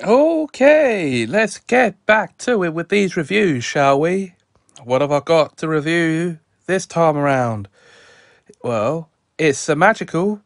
Okay, let's get back to it with these reviews, shall we? What have I got to review this time around? Well, it's Semajical.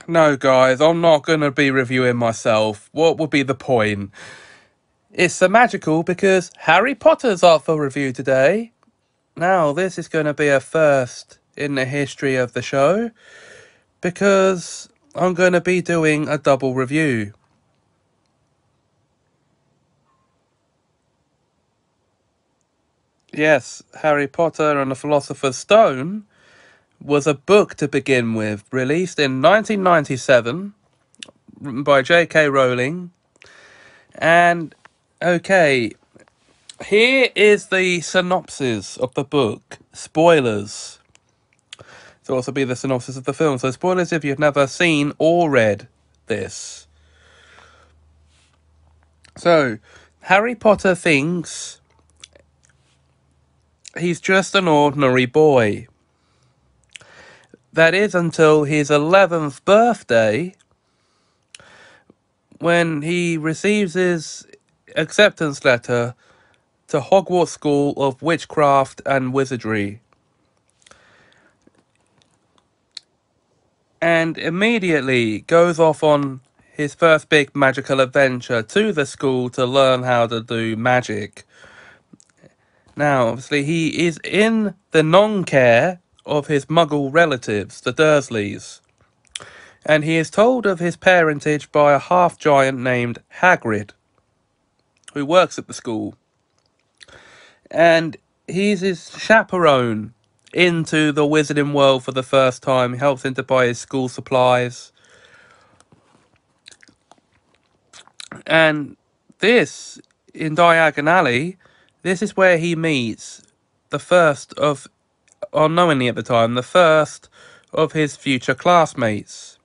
No, guys, I'm not going to be reviewing myself. What would be the point? It's Semajical because Harry Potter's up for review today. Now, this is going to be a first in the history of the show because I'm going to be doing a double review. Yes, Harry Potter and the Philosopher's Stone was a book to begin with, released in 1997, written by J.K. Rowling. And, okay, here is the synopsis of the book. Spoilers. To also be the synopsis of the film. So spoilers if you've never seen or read this. So, Harry Potter thinks he's just an ordinary boy. That is until his 11th birthday, when he receives his acceptance letter to Hogwarts School of Witchcraft and Wizardry. And immediately goes off on his first big magical adventure to the school to learn how to do magic. Now, obviously, he is in the non-care of his muggle relatives, the Dursleys. And he is told of his parentage by a half-giant named Hagrid, who works at the school. And he's his chaperone into the wizarding world for the first time. He helps him to buy his school supplies. And this, in Diagon Alley, this is where he meets the first of, unknowingly at the time, the first of his future classmates.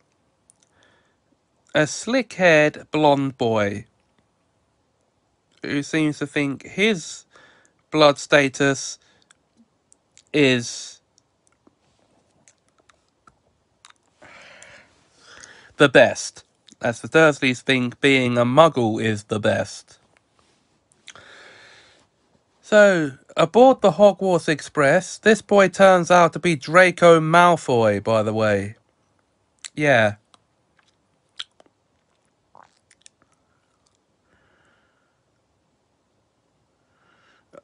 A slick-haired blonde boy who seems to think his blood status is the best, as the Dursleys think being a muggle is the best. So, aboard the Hogwarts Express, this boy turns out to be Draco Malfoy, by the way. Yeah.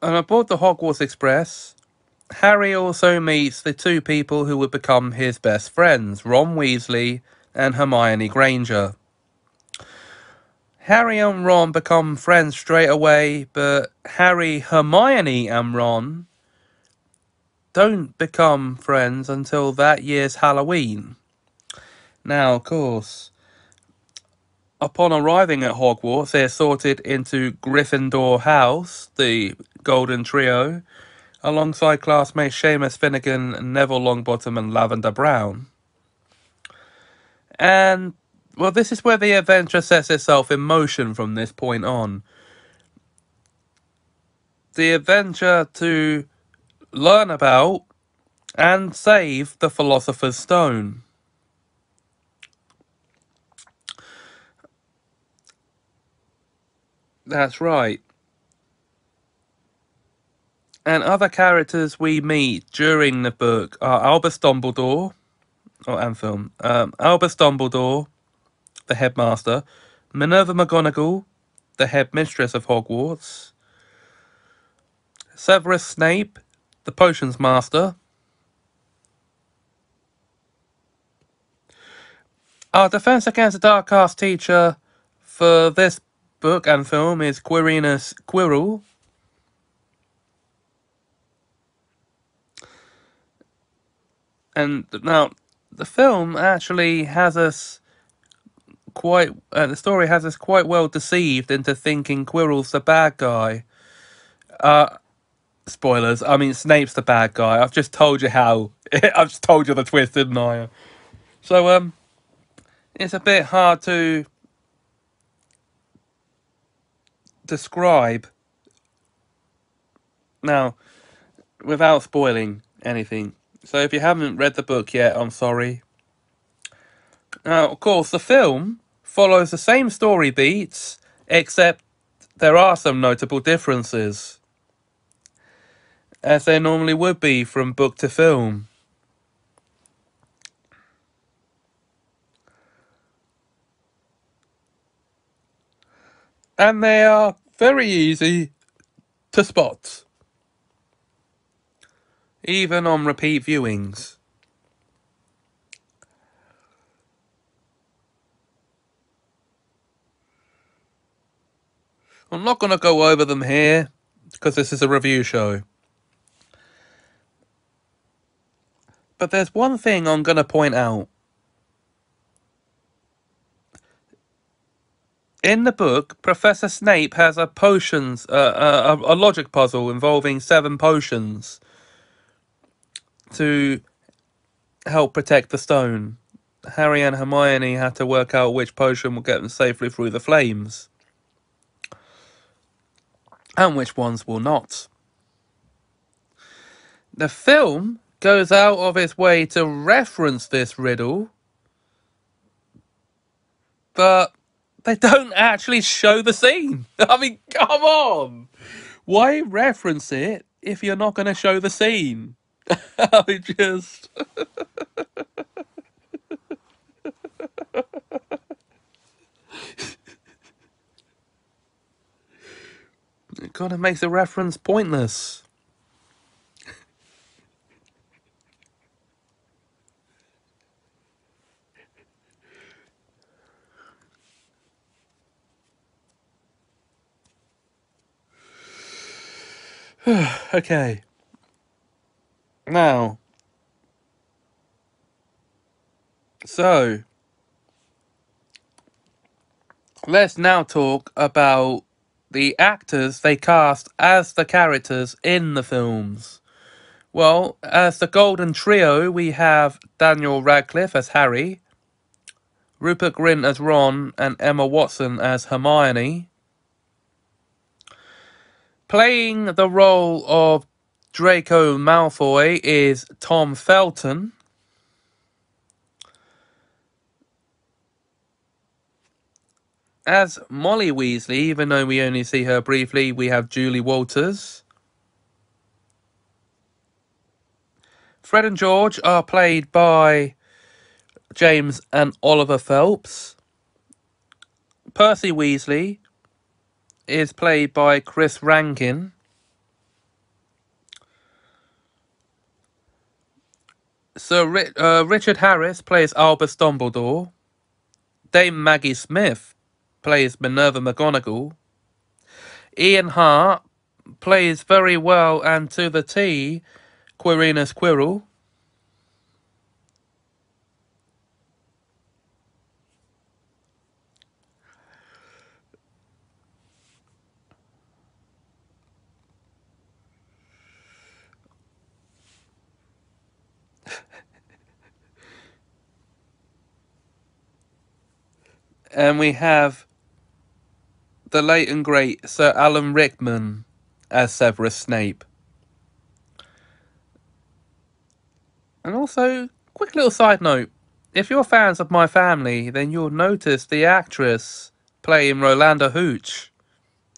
And aboard the Hogwarts Express, Harry also meets the two people who would become his best friends, Ron Weasley and Hermione Granger. Harry and Ron become friends straight away, but Harry, Hermione and Ron don't become friends until that year's Halloween. Now, of course, upon arriving at Hogwarts, they're sorted into Gryffindor House, the Golden Trio, alongside classmates Seamus Finnegan, Neville Longbottom and Lavender Brown. And, well, this is where the adventure sets itself in motion from this point on. The adventure to learn about and save the Philosopher's Stone. That's right. And other characters we meet during the book are Albus Dumbledore, and film. Albus Dumbledore, the headmaster, Minerva McGonagall, the headmistress of Hogwarts, Severus Snape, the potions master, our Defense Against the Dark Arts teacher, for this book and film is Quirinus Quirrell. And now, the film actually has us the story has us quite well deceived into thinking Quirrell's the bad guy. Spoilers, I mean, Snape's the bad guy. I've just told you how. I've just told you the twist, didn't I? So, it's a bit hard to describe now without spoiling anything. So if you haven't read the book yet, I'm sorry. Now, of course, the film follows the same story beats, except there are some notable differences, as there normally would be from book to film. And they are very easy to spot, even on repeat viewings. I'm not going to go over them here, because this is a review show. But there's one thing I'm going to point out. In the book, Professor Snape has a a logic puzzle involving 7 potions to help protect the stone. Harry and Hermione had to work out which potion will get them safely through the flames, and which ones will not. The film goes out of its way to reference this riddle, but they don't actually show the scene. I mean, come on! Why reference it if you're not going to show the scene? I just... It kind of makes the reference pointless. Okay. Now, so let's now talk about the actors they cast as the characters in the films. Well, as the Golden Trio, we have Daniel Radcliffe as Harry, Rupert Grint as Ron, and Emma Watson as Hermione. Playing the role of Draco Malfoy is Tom Felton. As Molly Weasley, even though we only see her briefly, we have Julie Walters. Fred and George are played by James and Oliver Phelps. Percy Weasley is played by Chris Rankin. Richard Harris plays Albus Dumbledore. Dame Maggie Smith plays Minerva McGonagall. Ian Hart plays very well and to the T Quirinus Quirrell. And we have the late and great Sir Alan Rickman as Severus Snape. And also, quick little side note, if you're fans of My Family, then you'll notice the actress playing Rolanda Hooch.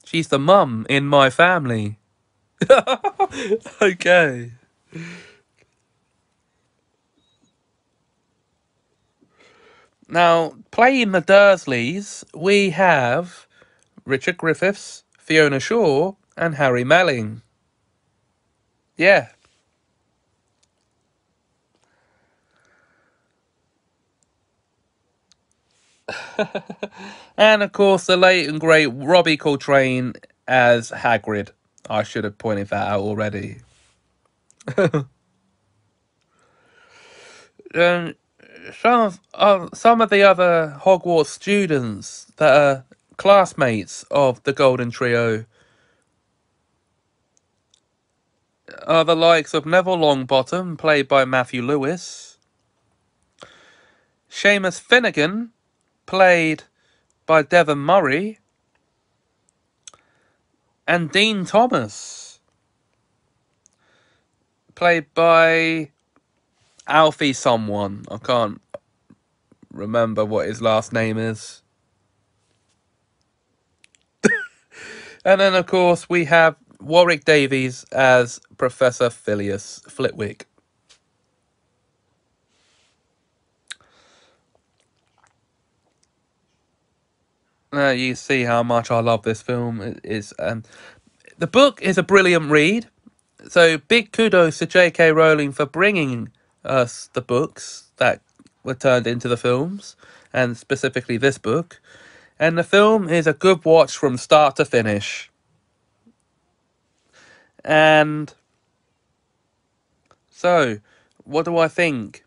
She's the mum in My Family. Okay. Now, playing the Dursleys, we have Richard Griffiths, Fiona Shaw, and Harry Melling. Yeah. And of course, the late and great Robbie Coltrane as Hagrid. I should have pointed that out already. And some of the other Hogwarts students that are classmates of the Golden Trio are the likes of Neville Longbottom, played by Matthew Lewis, Seamus Finnegan, played by Devon Murray, and Dean Thomas, played by Alfie someone. I can't remember what his last name is. And then, of course, we have Warwick Davies as Professor Phileas Flitwick. Now you see how much I love this film. The book is a brilliant read. So big kudos to J.K. Rowling for bringing us the books that were turned into the films, and specifically this book. And the film is a good watch from start to finish. And so, what do I think?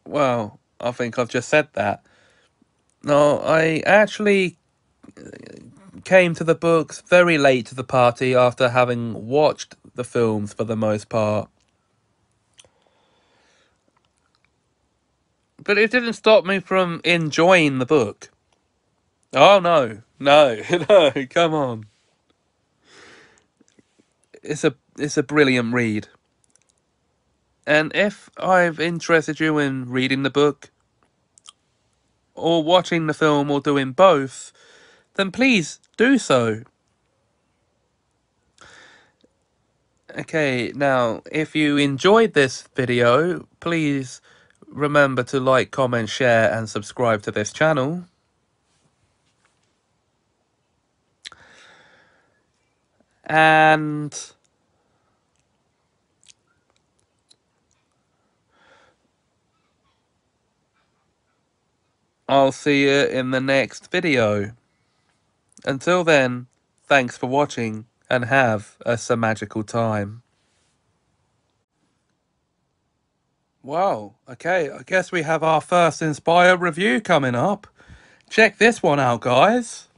Well, I think I've just said that. No, I actually came to the books very late to the party after having watched the films for the most part. But it didn't stop me from enjoying the book. Oh, no. No. No, come on. It's a brilliant read. And if I've interested you in reading the book, or watching the film, or doing both, then please do so. Okay, now, if you enjoyed this video, please remember to like, comment, share, and subscribe to this channel. And I'll see you in the next video. Until then, thanks for watching, and have a Semajical time. Wow, okay, I guess we have our first Inspire review coming up. Check this one out, guys.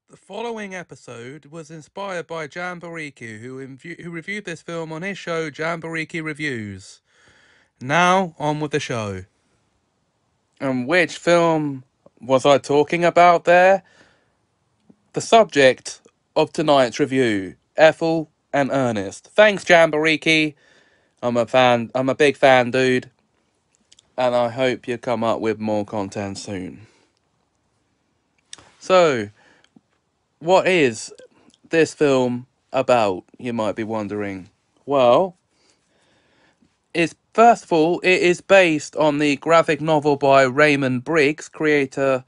The following episode was inspired by Jamboree, who reviewed this film on his show Jamboree Reviews. Now, on with the show. And which film was I talking about there? The subject of tonight's review, Ethel and Ernest. Thanks, Jamboree. I'm a big fan, dude. And I hope you come up with more content soon. So, what is this film about, you might be wondering? Well, first of all, it is based on the graphic novel by Raymond Briggs, creator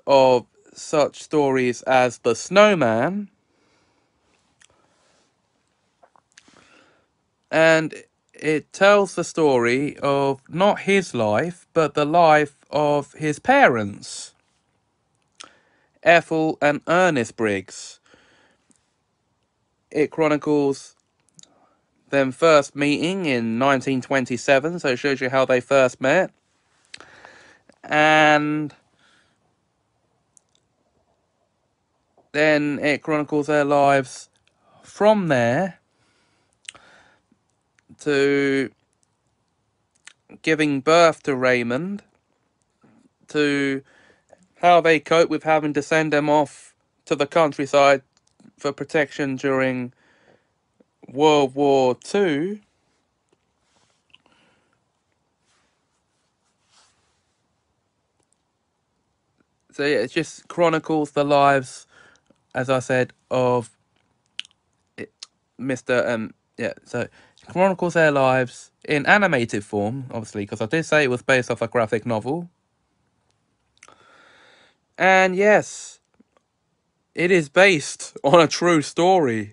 of such stories as The Snowman. And it tells the story of not his life, but the life of his parents, Ethel and Ernest Briggs. It chronicles them first meeting in 1927, so it shows you how they first met. And then it chronicles their lives from there to giving birth to Raymond, to how they cope with having to send him off to the countryside for protection during World War II. So yeah, it just chronicles the lives, as I said, of Mr. So it chronicles their lives in animated form, obviously, because I did say it was based off a graphic novel. And yes, it is based on a true story.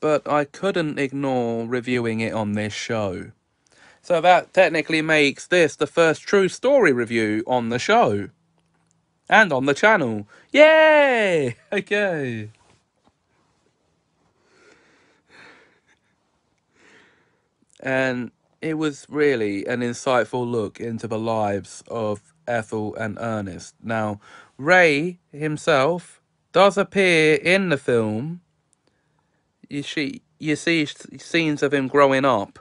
But I couldn't ignore reviewing it on this show. So that technically makes this the first true story review on the show. And on the channel. Yay! Okay. And it was really an insightful look into the lives of Ethel and Ernest. Now, Ray himself does appear in the film. You see scenes of him growing up.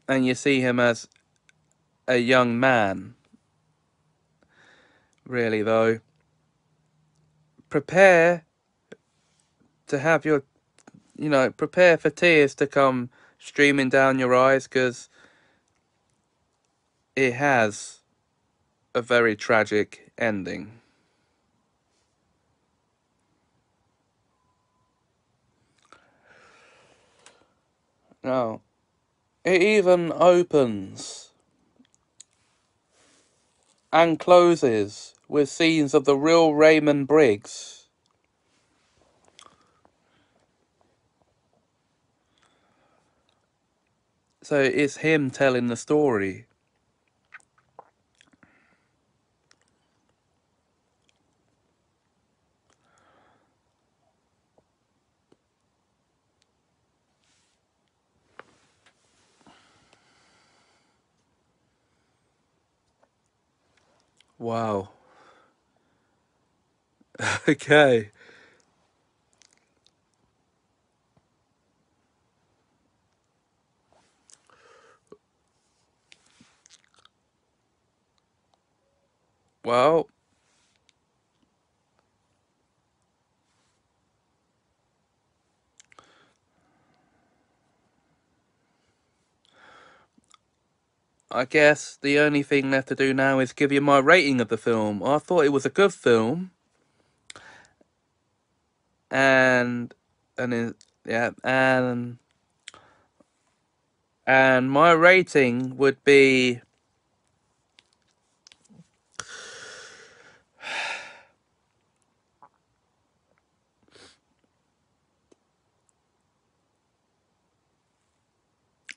And you see him as a young man. Really, though. Prepare to have your, prepare for tears to come streaming down your eyes, because it has a very tragic ending. Now, it even opens and closes with scenes of the real Raymond Briggs. So it's him telling the story. Wow. Okay. Well, I guess the only thing left to do now is give you my rating of the film. I thought it was a good film. And yeah, and my rating would be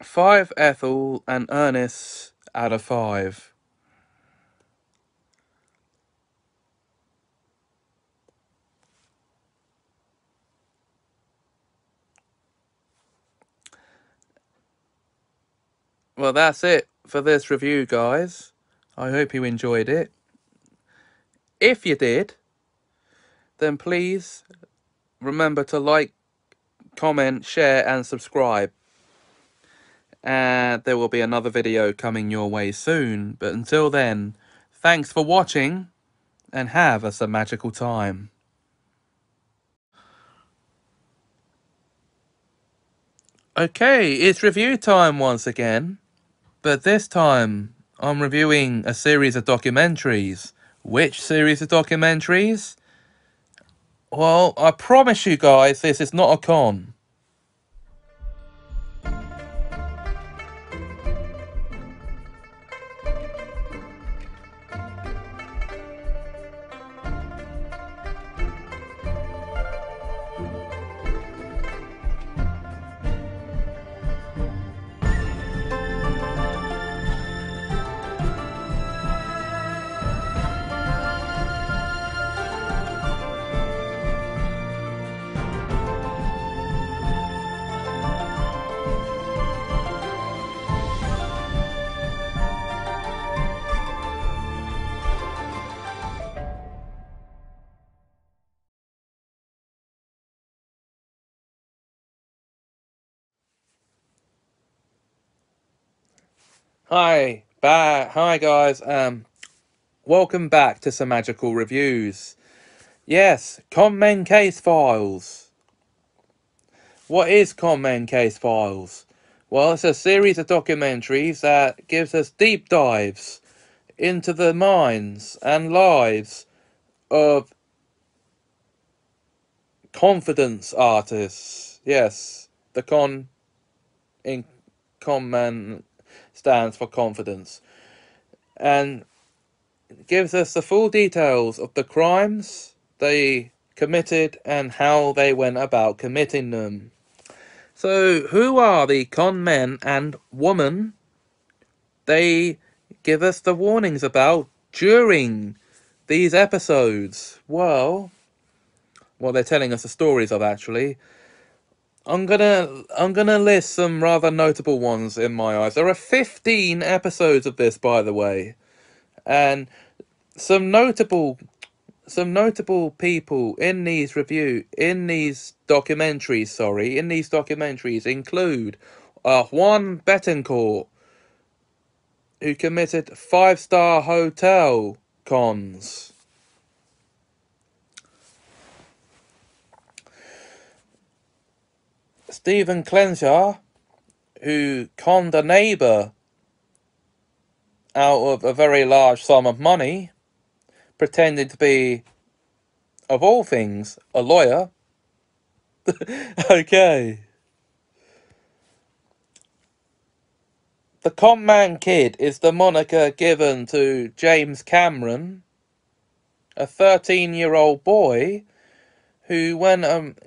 5 Ethel and Ernest out of 5. Well, that's it for this review, guys. I hope you enjoyed it. If you did, then please remember to like, comment, share, and subscribe. And there will be another video coming your way soon. But until then, thanks for watching, and have a magical time. Okay, it's review time once again. But this time, I'm reviewing a series of documentaries. Which series of documentaries? Well, I promise you guys, this is not a con. Hi guys. Welcome back to Semajical Reviews. Yes, Conmen Case Files. What is Conmen Case Files? Well, it's a series of documentaries that gives us deep dives into the minds and lives of confidence artists. Yes, the con in Conmen stands for confidence. And gives us the full details of the crimes they committed and how they went about committing them. So, who are the con men and women they give us the warnings about during these episodes? Well, what they're telling us the stories of, actually. I'm gonna list some rather notable ones in my eyes. There are 15 episodes of this, by the way, and some notable people in these documentaries include Juan Betancourt, who committed five-star hotel cons. Stephen Clenshaw, who conned a neighbour out of a very large sum of money, pretending to be, of all things, a lawyer. Okay. The Conman Kid is the moniker given to James Cameron, a 13-year-old boy who went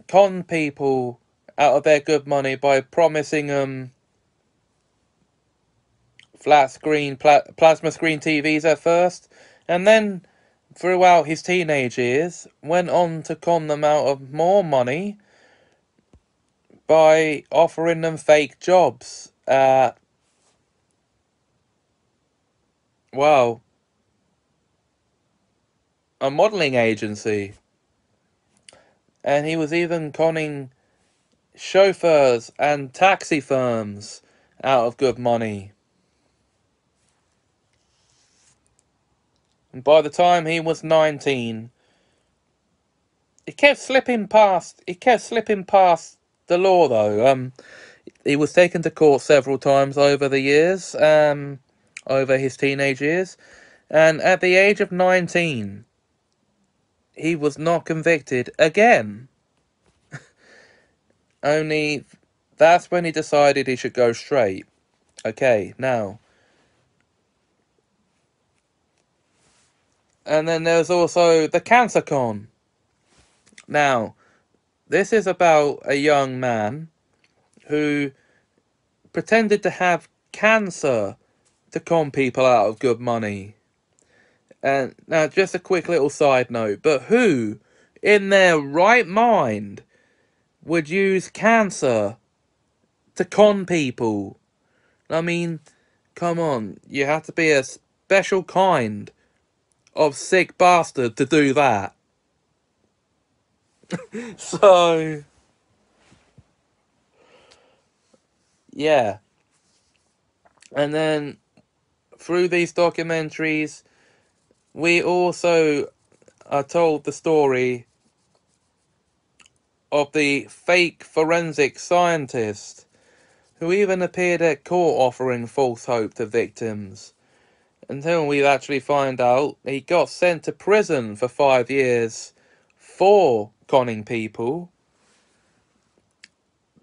con people out of their good money by promising flat screen plasma screen TVs at first, and then throughout his teenage years went on to con them out of more money by offering them fake jobs at, well, a modelling agency. And he was even conning chauffeurs and taxi firms out of good money. And by the time he was 19, he kept slipping past the law, though. He was taken to court several times over the years, over his teenage years, and at the age of 19, he was not convicted again. Only that's when he decided he should go straight. Okay, now. And then there's also the Cancer Con. Now, this is about a young man who pretended to have cancer to con people out of good money. And now, just a quick little side note, but who in their right mind would use cancer to con people? I mean, come on, you have to be a special kind of sick bastard to do that. So, yeah. And then, through these documentaries, we also are told the story of the fake forensic scientist who even appeared at court offering false hope to victims, until we actually find out he got sent to prison for 5 years for conning people.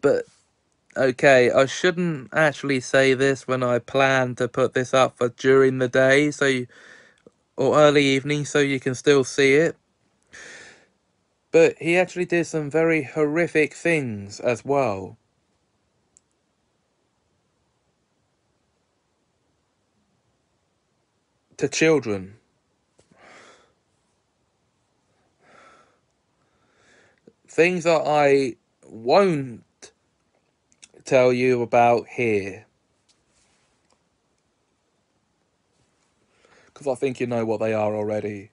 But, okay, I shouldn't actually say this when I plan to put this up for during the day, or early evening, so you can still see it. But he actually did some very horrific things as well. To children. Things that I won't tell you about here, because I think you know what they are already.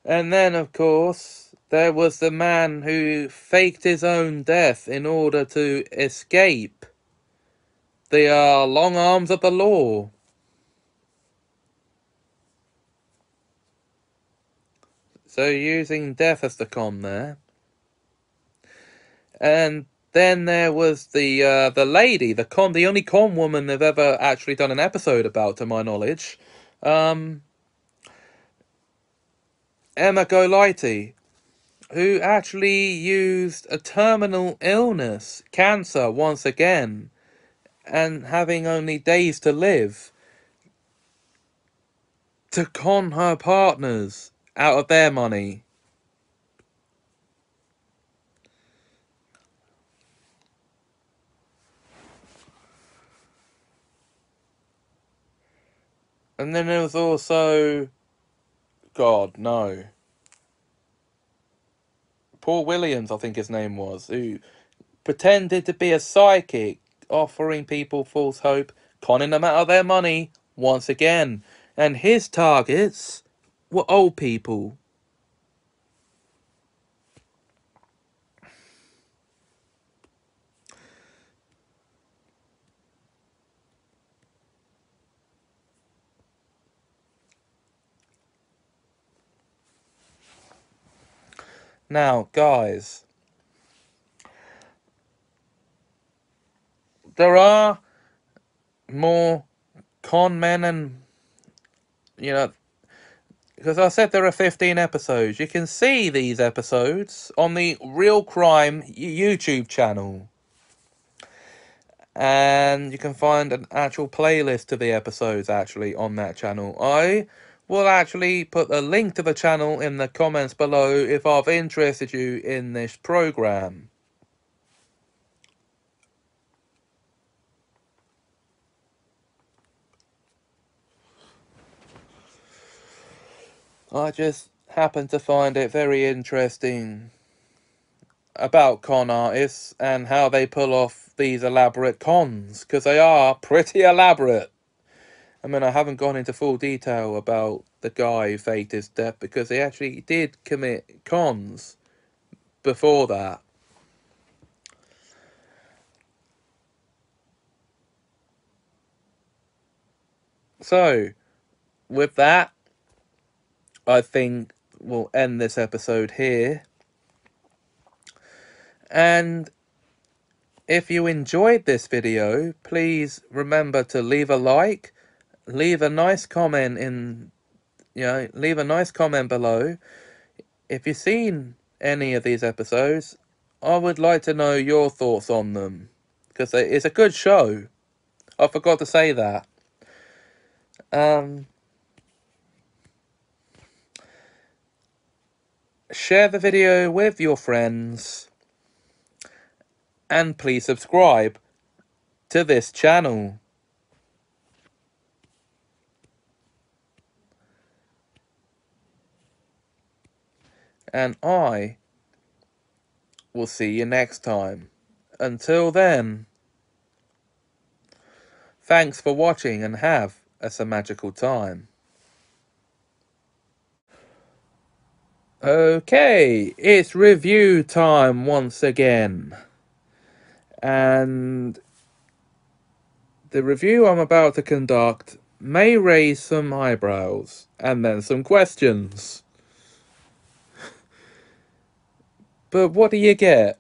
And then, of course, There was the man who faked his own death in order to escape the long arms of the law. So using death as the con there. And then there was the lady, the only con woman they've ever actually done an episode about, to my knowledge. Emma Golightly, who actually used a terminal illness, cancer, once again, and having only days to live, to con her partners out of their money. And then there was also, God, no, Paul Williams, I think his name was, who pretended to be a psychic, offering people false hope, conning them out of their money once again. And his targets were old people. Now, guys, there are more con men, and, you know, because I said there are 15 episodes. You can see these episodes on the Real Crime YouTube channel. And you can find an actual playlist to the episodes actually on that channel. I will actually put a link to the channel in the comments below if I've interested you in this program. I just happen to find it very interesting about con artists and how they pull off these elaborate cons, because they are pretty elaborate. I mean, I haven't gone into full detail about the guy who faked his death, because he actually did commit cons before that. So, with that, I think we'll end this episode here. And if you enjoyed this video, please remember to leave a like, leave a nice comment leave a nice comment below. If you've seen any of these episodes, I would like to know your thoughts on them, because it's a good show. I forgot to say that. Share the video with your friends, and please subscribe to this channel. And I will see you next time. Until then, thanks for watching and have a Semajical time. Okay, it's review time once again. And the review I'm about to conduct may raise some eyebrows and then some questions. But what do you get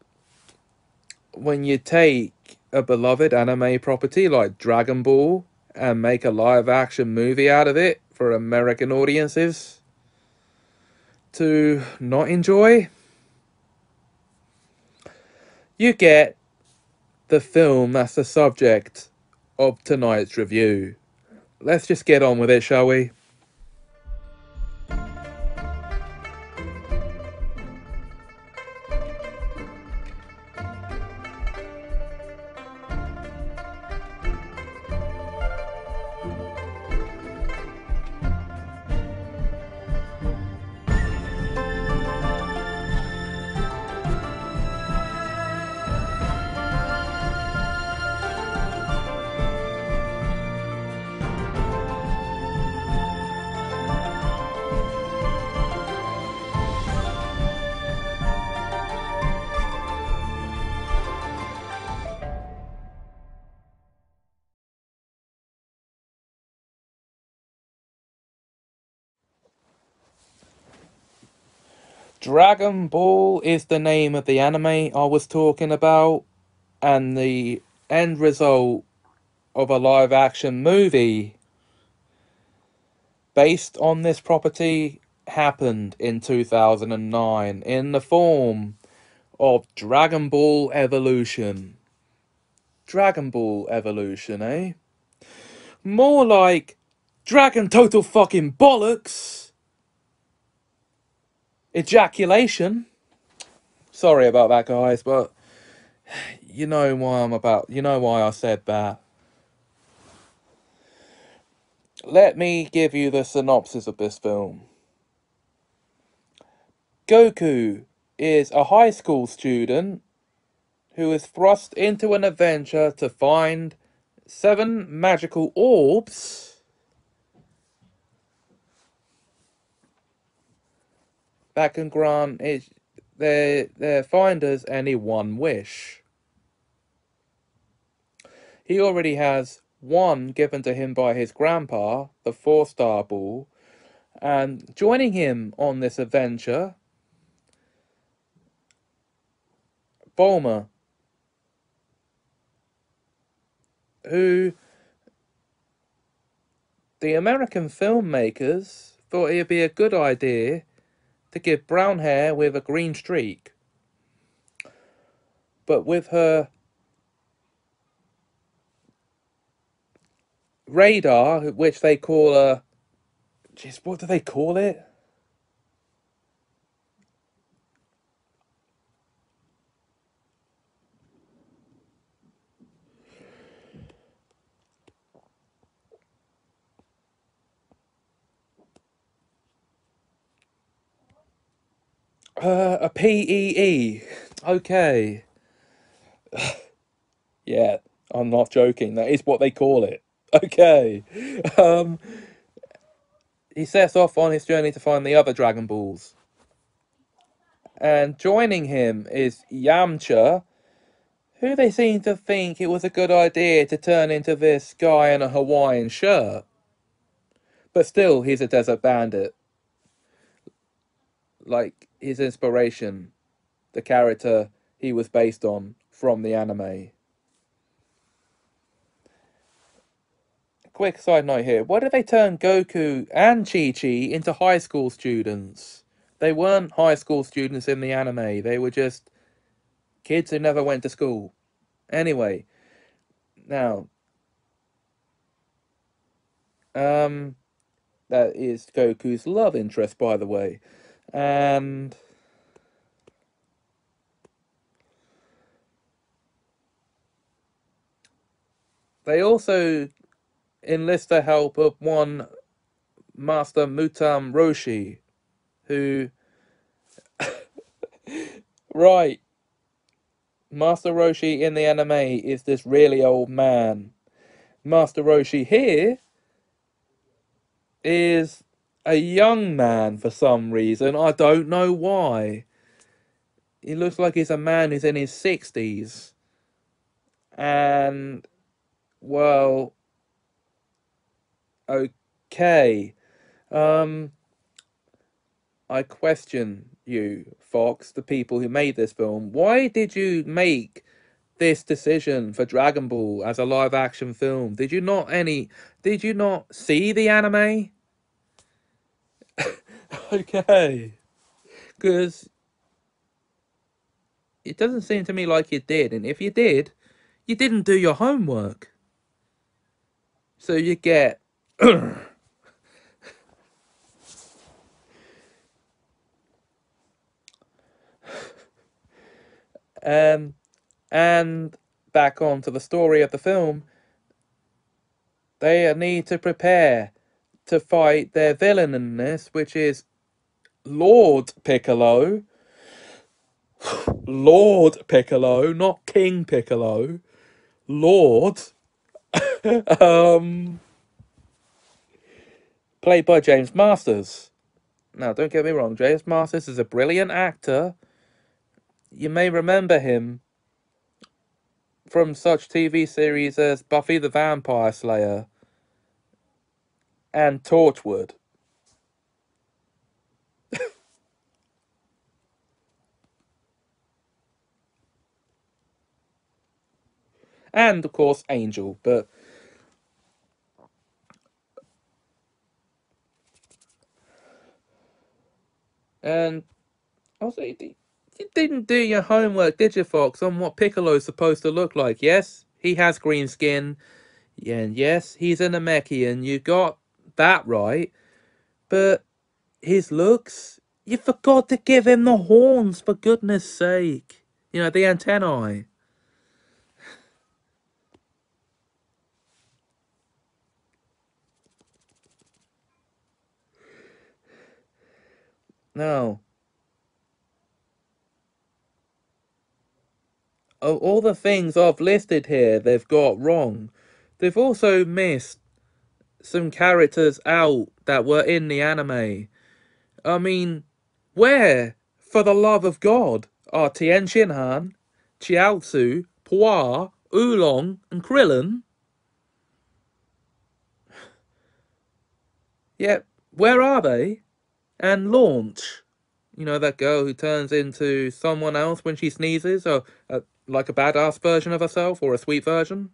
when you take a beloved anime property like Dragon Ball and make a live-action movie out of it for American audiences to not enjoy? You get the film that's the subject of tonight's review. Let's just get on with it, shall we? Dragon Ball is the name of the anime I was talking about, and the end result of a live action movie based on this property happened in 2009 in the form of Dragon Ball Evolution. Dragon Ball Evolution, eh? More like Dragon Total fucking Bollocks. Ejaculation. Sorry about that, guys, but you know why I said that. Let me give you the synopsis of this film. Goku is a high school student who is thrust into an adventure to find 7 magical orbs that can grant their finders any one wish. He already has one given to him by his grandpa, the 4-star ball, and joining him on this adventure, Bulma, who the American filmmakers thought it'd be a good idea to give brown hair with a green streak. But with her radar, which they call a... Jeez, what do they call it? A PEE. Okay. Yeah, I'm not joking. That is what they call it. Okay. He sets off on his journey to find the other Dragon Balls. And joining him is Yamcha, who they seem to think it was a good idea to turn into this guy in a Hawaiian shirt. But still, he's a desert bandit. Like his inspiration, the character he was based on from the anime. Quick side note here. Why did they turn Goku and Chi-Chi into high school students? They weren't high school students in the anime. They were just kids who never went to school. Anyway, now, that is Goku's love interest, by the way. And they also enlist the help of one Master Mutam Roshi, who... Right. Master Roshi in the anime is this really old man. Master Roshi here is a young man for some reason. I don't know why. He looks like he's a man who's in his 60s. And, well, okay. I question you, Fox, the people who made this film. Why did you make this decision for Dragon Ball as a live action film? Did you not see the anime? Okay. Because it doesn't seem to me like you did. And if you did, you didn't do your homework. So you get... and back on to the story of the film, they need to prepare to fight their villain in this, which is Lord Piccolo. Lord Piccolo, not King Piccolo. Lord. Played by James Masters. Now, don't get me wrong, James Masters is a brilliant actor. You may remember him from such TV series as Buffy the Vampire Slayer and Torchwood. And, of course, Angel, but... And also, you didn't do your homework, did you, Fox, on what Piccolo's supposed to look like? Yes, he has green skin, and yes, he's an Namekian. You got that right, but his looks, you forgot to give him the horns, for goodness sake. You know, the antennae. No. Of all the things I've listed here they've got wrong, they've also missed some characters out that were in the anime. I mean, where, for the love of God, are Tien Shinhan, Chiaotzu, Puar, Oolong, and Krillin? Yet, where are they? And Launch, you know, that girl who turns into someone else when she sneezes, or like a badass version of herself, or a sweet version?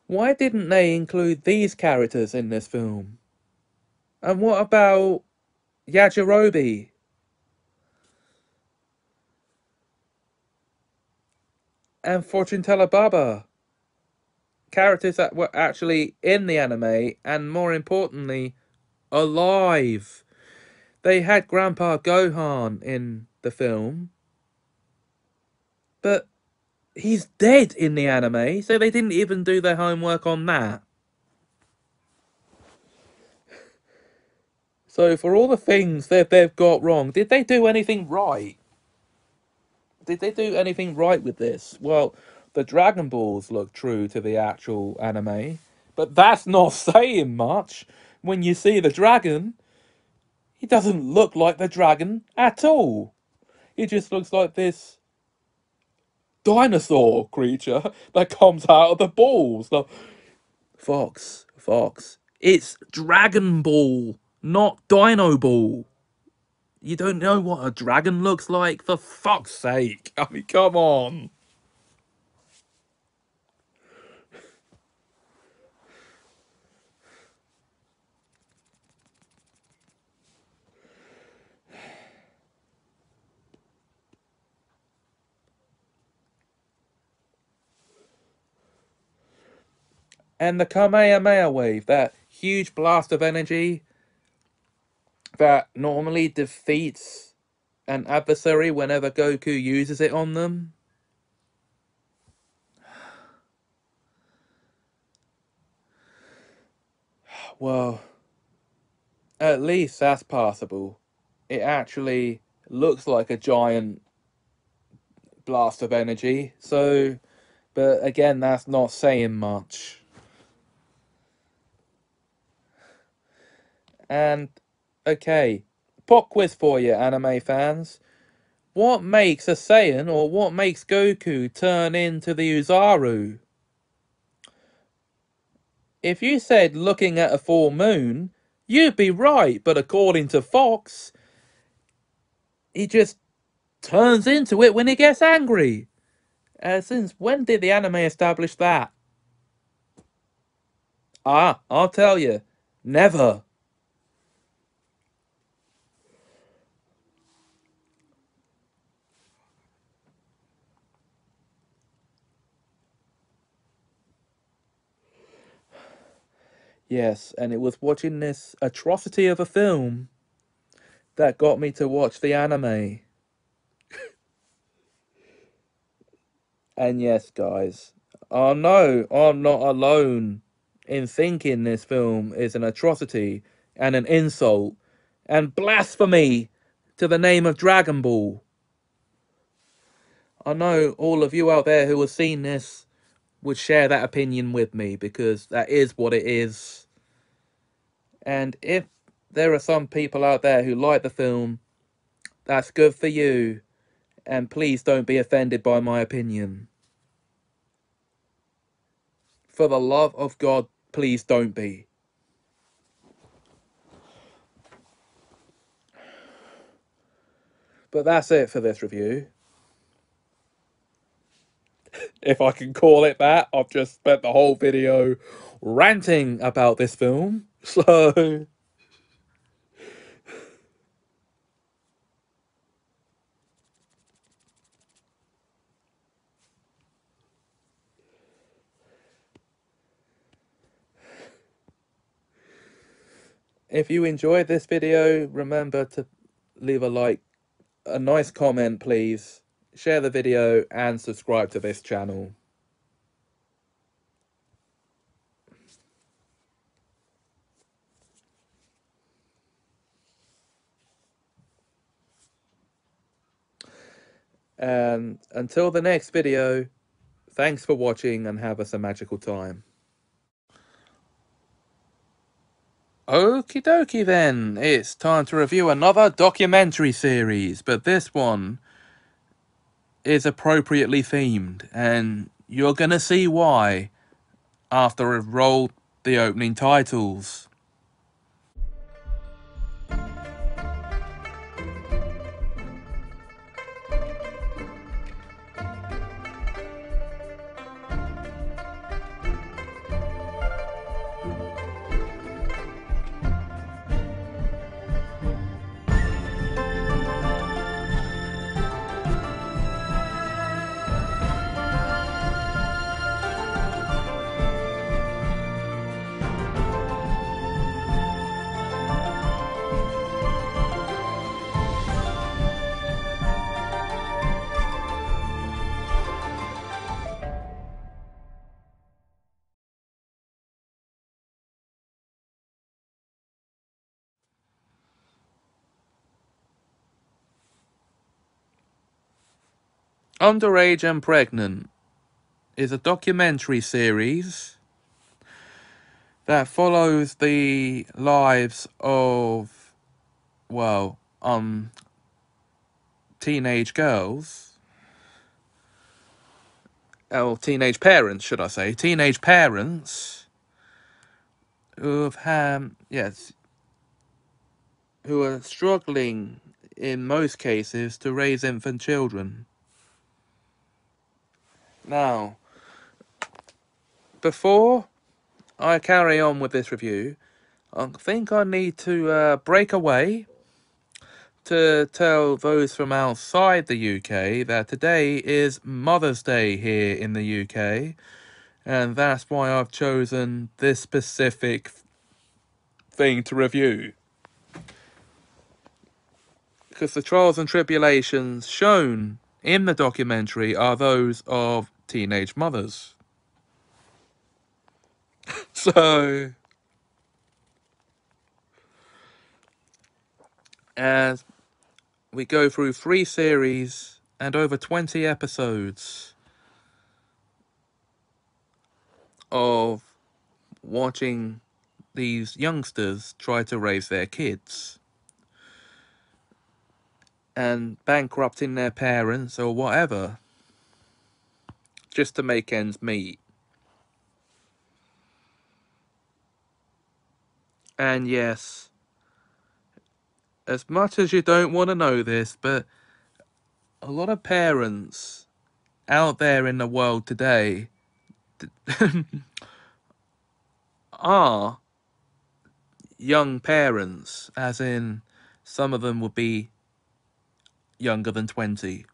Why didn't they include these characters in this film? And what about Yajirobe and Fortune Teller Baba? Characters that were actually in the anime, and more importantly, alive. They had Grandpa Gohan in the film, but he's dead in the anime, so they didn't even do their homework on that. So for all the things that they've got wrong, did they do anything right? Did they do anything right with this? Well, the Dragon Balls look true to the actual anime, but that's not saying much. When you see the dragon, he doesn't look like the dragon at all. He just looks like this dinosaur creature that comes out of the balls. Like, Fox, it's Dragon Ball, not Dino Ball. You don't know what a dragon looks like? For fuck's sake. I mean, come on. And the Kamehameha wave, that huge blast of energy that normally defeats an adversary whenever Goku uses it on them. Well, at least that's passable. It actually looks like a giant blast of energy, so, but again, that's not saying much. And, okay, pop quiz for you, anime fans. What makes a Saiyan, or what makes Goku turn into the Uzaru? If you said looking at a full moon, you'd be right, but according to Fox, he just turns into it when he gets angry. Since when did the anime establish that? Ah, I'll tell you. Never. Yes, and it was watching this atrocity of a film that got me to watch the anime. And yes, guys, I know I'm not alone in thinking this film is an atrocity and an insult and blasphemy to the name of Dragon Ball. I know all of you out there who have seen this would share that opinion with me because that is what it is. And if there are some people out there who like the film, that's good for you. And please don't be offended by my opinion. For the love of God, please don't be. But that's it for this review. if I can call it that. I've just spent the whole video ranting about this film. So, if you enjoyed this video, remember to leave a like, a nice comment, please. Share the video and subscribe to this channel. And until the next video, thanks for watching and have us a magical time. Okie dokie then, it's time to review another documentary series, but this one is appropriately themed, and you're gonna see why after I've rolled the opening titles. Underage and Pregnant is a documentary series that follows the lives of, well, teenage girls, or teenage parents, should I say, teenage parents who have had, yes, who are struggling in most cases to raise infant children. Now, before I carry on with this review, I think I need to break away to tell those from outside the UK that today is Mother's Day here in the UK, and that's why I've chosen this specific thing to review. Because the trials and tribulations shown in the documentary are those of teenage mothers. So, as we go through 3 series and over 20 episodes of watching these youngsters try to raise their kids and bankrupting their parents or whatever just to make ends meet. And yes, as much as you don't want to know this, but a lot of parents out there in the world today are young parents, as in some of them would be younger than 20.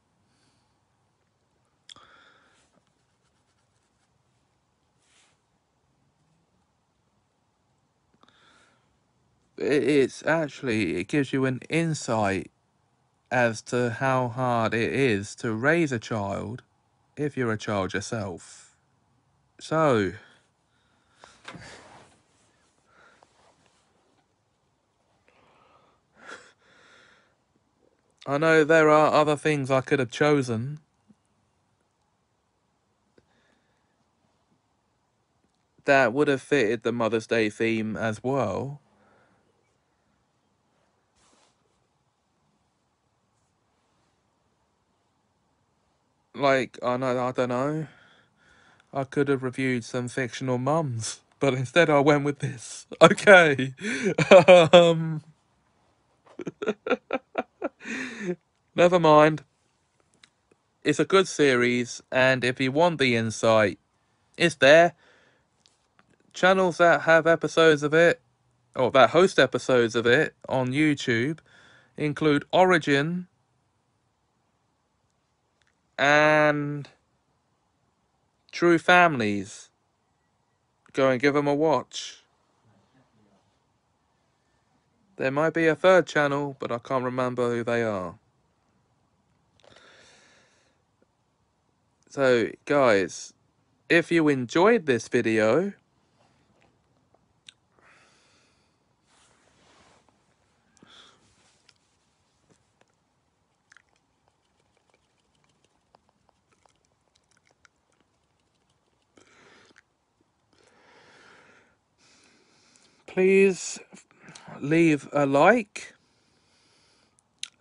It gives you an insight as to how hard it is to raise a child if you're a child yourself. So, I know there are other things I could have chosen that would have fitted the Mother's Day theme as well. Like, I don't know. I could have reviewed some fictional mums, but instead I went with this. Okay. Never mind. it's a good series, and if you want the insight, it's there. Channels that have episodes of it, or that host episodes of it on YouTube, include Origin and True Families. Go and give them a watch. There might be a third channel, but I can't remember who they are. So, guys, if you enjoyed this video, please leave a like,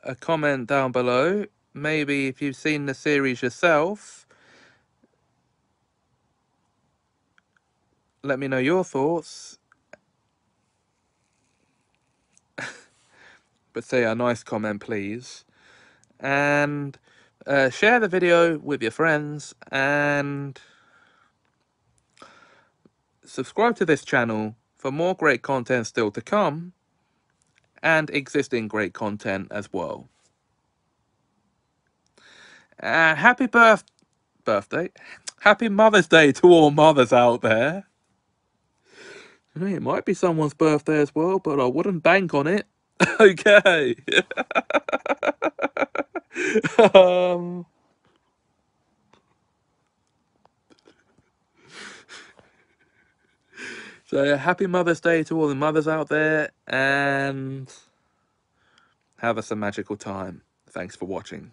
a comment down below. Maybe if you've seen the series yourself, let me know your thoughts. But say a nice comment, please. And share the video with your friends, and subscribe to this channel for more great content still to come, and existing great content as well. Happy birthday. Happy Mother's Day to all mothers out there. It might be someone's birthday as well, but I wouldn't bank on it. Okay. So happy Mother's Day to all the mothers out there, and have a magical time. Thanks for watching.